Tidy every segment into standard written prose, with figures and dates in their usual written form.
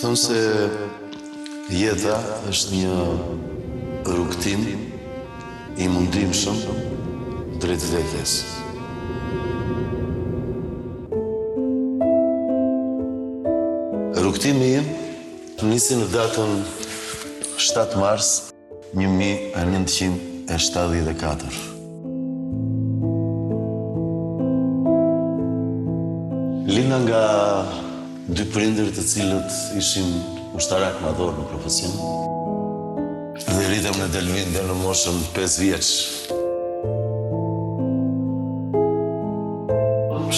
Thonë se jeta është një rrugtim I mundimshëm drejt vdekjes. Rrugtimi im nisi në datën 7 mars 1974. Linda nga dy prindër të cilët ishin ushtarak madhor në profesion dhe rritëm në Delvin dhe në moshën 5 vjeç.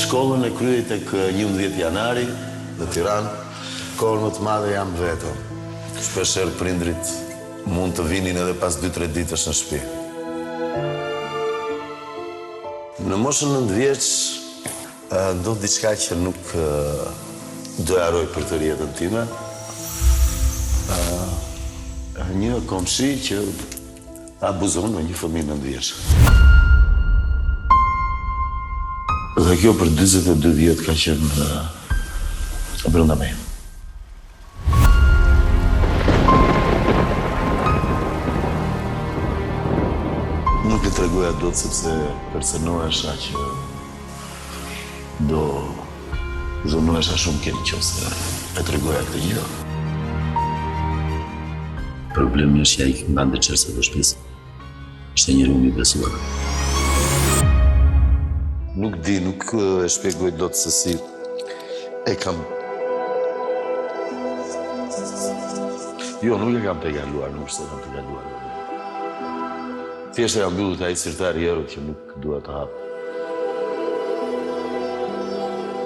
Shkollën e kryej tek 11 janari në Tiranë, kohën më të madhe jam vetëm. Shpeshherë prindrit mund të vinin edhe pas 2-3 ditësh në shtëpi. Në moshën 9 vjeç ndodh diçka që nuk do haroj për të jetën time. Një komshi që abuzon me një fëmijë 9 vjeç. Dhe kjo për 42 vjet ka qenë brenda me. Nuk e tregoja dot sepse personohesha që do zonohesha shumë keq nëse e tregoja këtë gjë. Problemi është që ai mbante çersa të shtëpisë. Ishte njeriu I besuar. Nuk di, nuk e shpjegoj dot se si e kam. Jo, nuk e kam pegaluar, nuk është se kam pegaluar. Thjesht e kam mbyllur ai sirtar I errët që nuk dua të hap.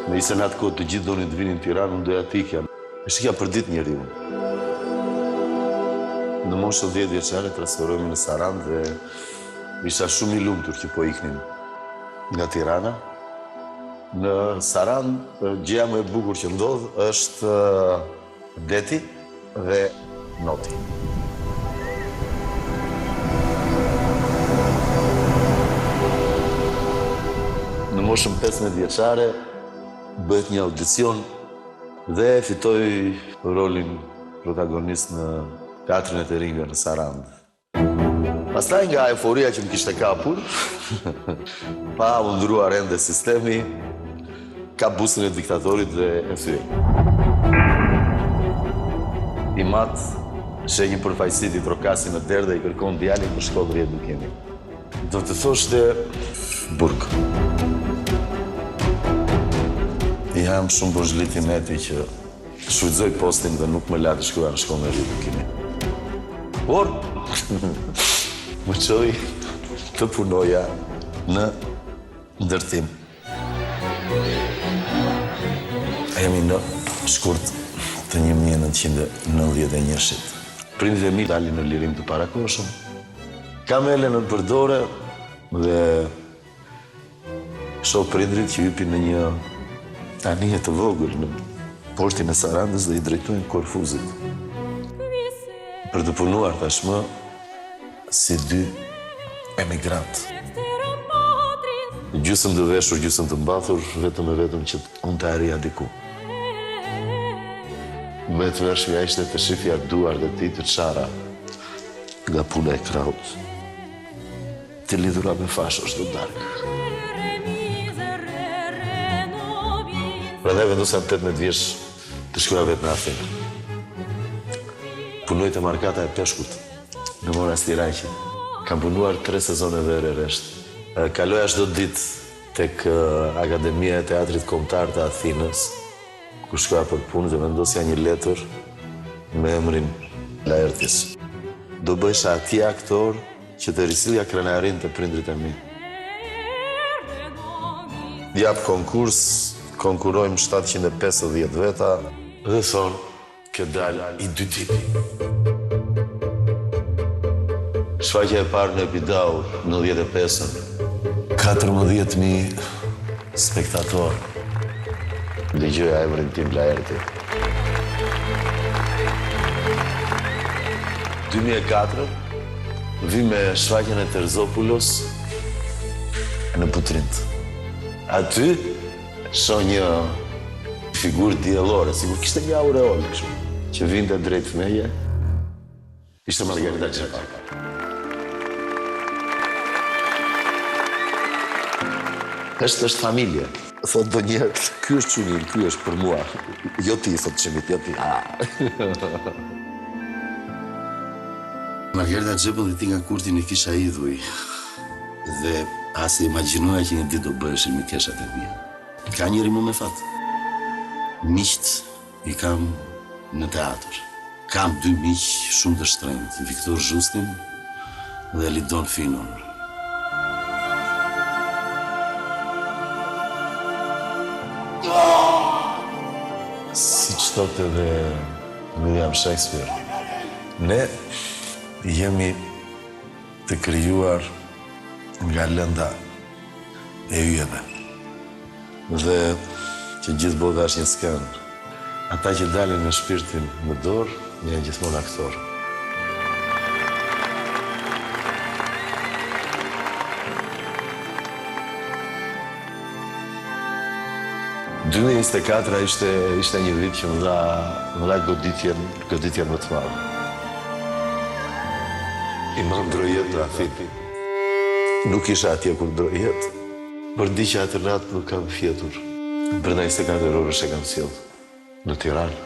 Me isë në atë kohë të gjithë donin të vinin në Tiranë, unë doja të ikja. E shikja për ditë njeriu. Në moshën 10 vjeçare transferohemi në Sarandë dhe isha shumë I lumtur që po iknim nga Tirana. Në Sarandë gjëja më e bukur që ndodh është deti dhe noti. Në moshën 15 vjeçare bëhet një audicion dhe fitoj rolin protagonist në Teatrin e të Rinjve në Sarandë. Pastaj nga euforia që më kishte kapur, pa u ndryuar ende sistemi, ka busin e diktatorit dhe e thyej. I mat sheh një përfaqësi I trokasin në derë dhe I kërkon djalin për shkollë riedukimi. Do të thoshte burg. Jam shumë bozhlit I neti që shfrytëzoj postin dhe nuk më la të shkoja në shkollën e riedukimi. Por, më çoi të punoja në ndërtim. Jemi në shkurt të 1991-shit. Prindit e mi dalin në lirim të parakohshëm. Kam elen në përdore dhe shoh prindrit që hypin në një anije të vogël në portin e Sarandës dhe I drejtojnë Korfuzit. Për të punuar tashmë si 2 emigrantë. Gjysmë të veshur, gjysmë të mbathur, vetëm e vetëm që unë të arija diku. Me të vërshmja ishte të shifja duar dhe ti të çara nga puna e kraut. Të lidhura me fashosh të darkë. Pra dhe vendosja 18 vjeç të shkoja vetë në Athinë. Punoj të markata e peshkut në Monastiraqi. Kam punuar 3 sezone vere resht. Kaloja çdo ditë tek Akademia e Teatrit Kombëtar të Athinës, ku shkoja për punë dhe vendosja një letër me emrin Laertis. Do bëjsha atje aktor që të risilja krenarin të prindrit e mi. Jap konkurs, konkurojmë 750 veta dhe thonë që dal I 2 tipi. Shfaqja e parë në Epidau në 95-ën. 14.000 spektator. Dëgjoja emrin tim Laerti. 2004 vi me shfaqjen e Terzopulos në Putrint. Aty shoh një figurë diellore, sigur kishte një aureolë kështu. që vinte drejt meje, ishte Margarita Xhapa. Është familje. Thot do njerë, ky është Çunil, ky është për mua. Jo ti, thot Çimit, jo ti. Margarita Xhapa dhe ti nga Kurti në kisha idhuj. Dhe as e imagjinoja që një ditë do bëhesh me keshat e mia. Ka njëri më me fat. Miqt i kam në teatr. Kam 2 miq shumë të shtrenjtë, Viktor Zhustin dhe Lidon Finon. Si që thotë edhe William Shakespeare, ne jemi të krijuar nga lënda e yjeve. Dhe që gjithë bota është një skenë. Ata që dalin me shpirtin në dorë, janë gjithmonë aktorë. ...2024 ishte një vit që më dha goditjen më të madhe. I më ndrojet në Athinë. Nuk isha atje kur ndrojet, por di që atë natë nuk kam fjetur. Brenda 24 orësh e kam sjellë në Tiranë,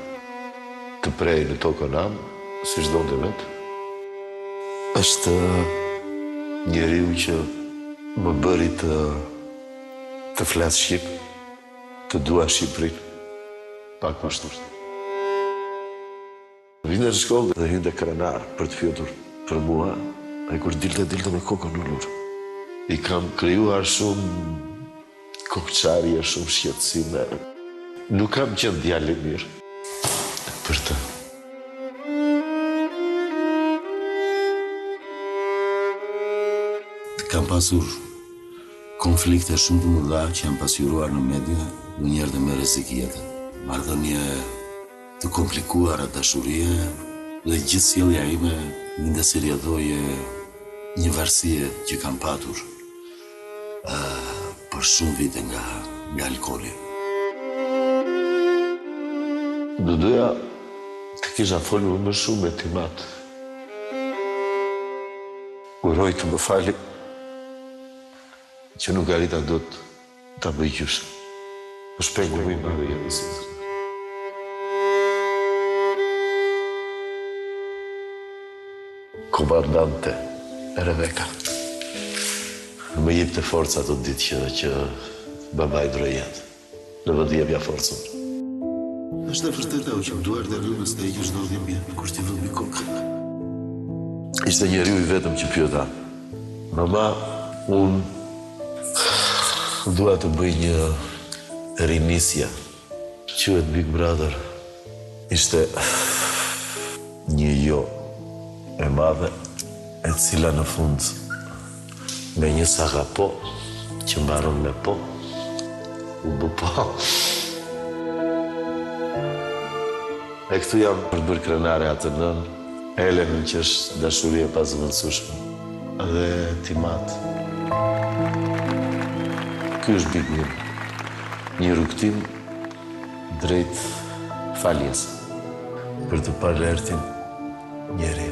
të prej në tokën am, si çdo të vet. Është njeriu që më bëri të flas shqip, të dua Shqipërinë, pa kushtur. Vinte në shkollë dhe hynte krenar për të fjetur për mua, e kur dilte me kokën ullur. I kam krijuar shumë kokçarje, shumë shqetësime. Nuk kam qenë djalë i mirë për të. Kam pasur konflikte shumë të mëdha që janë pasqyruar në media, ndonjëherë dhe me rrezik jetën. Marrëdhënie të komplikuara dashurie dhe gjithë sjellja ime vinte si rrjedhoje një varësie që kam patur për shumë vite nga alkooli. Do doja të kisha folur më shumë me Timat. Uroj të më fali që nuk arrita dot ta bëj gjysmë. Për shpengu më i madhe jetës. Komandante Rebeka. Më jep të forca ato ditë që baba i droi jetë. Në vend jepja forcën. Është e vërtetë që duar të rrugës të heqësh çdo dhimbje kur ti vë mbi kokë. Ishte njeriu i vetëm që pyeta. Mama, unë dua të bëj një rinisje. Quhet Big Brother. Ishte një jo e madhe, e cila në fund me një saga po, që mbaron me po, u bë po. E këtu jam për bërë krenare atë nën, Elenën që është dashurie pazëvendësueshme, dhe Timat. Ky është Big Win. Një rrugtim drejt faljes për të parë ertin njeri.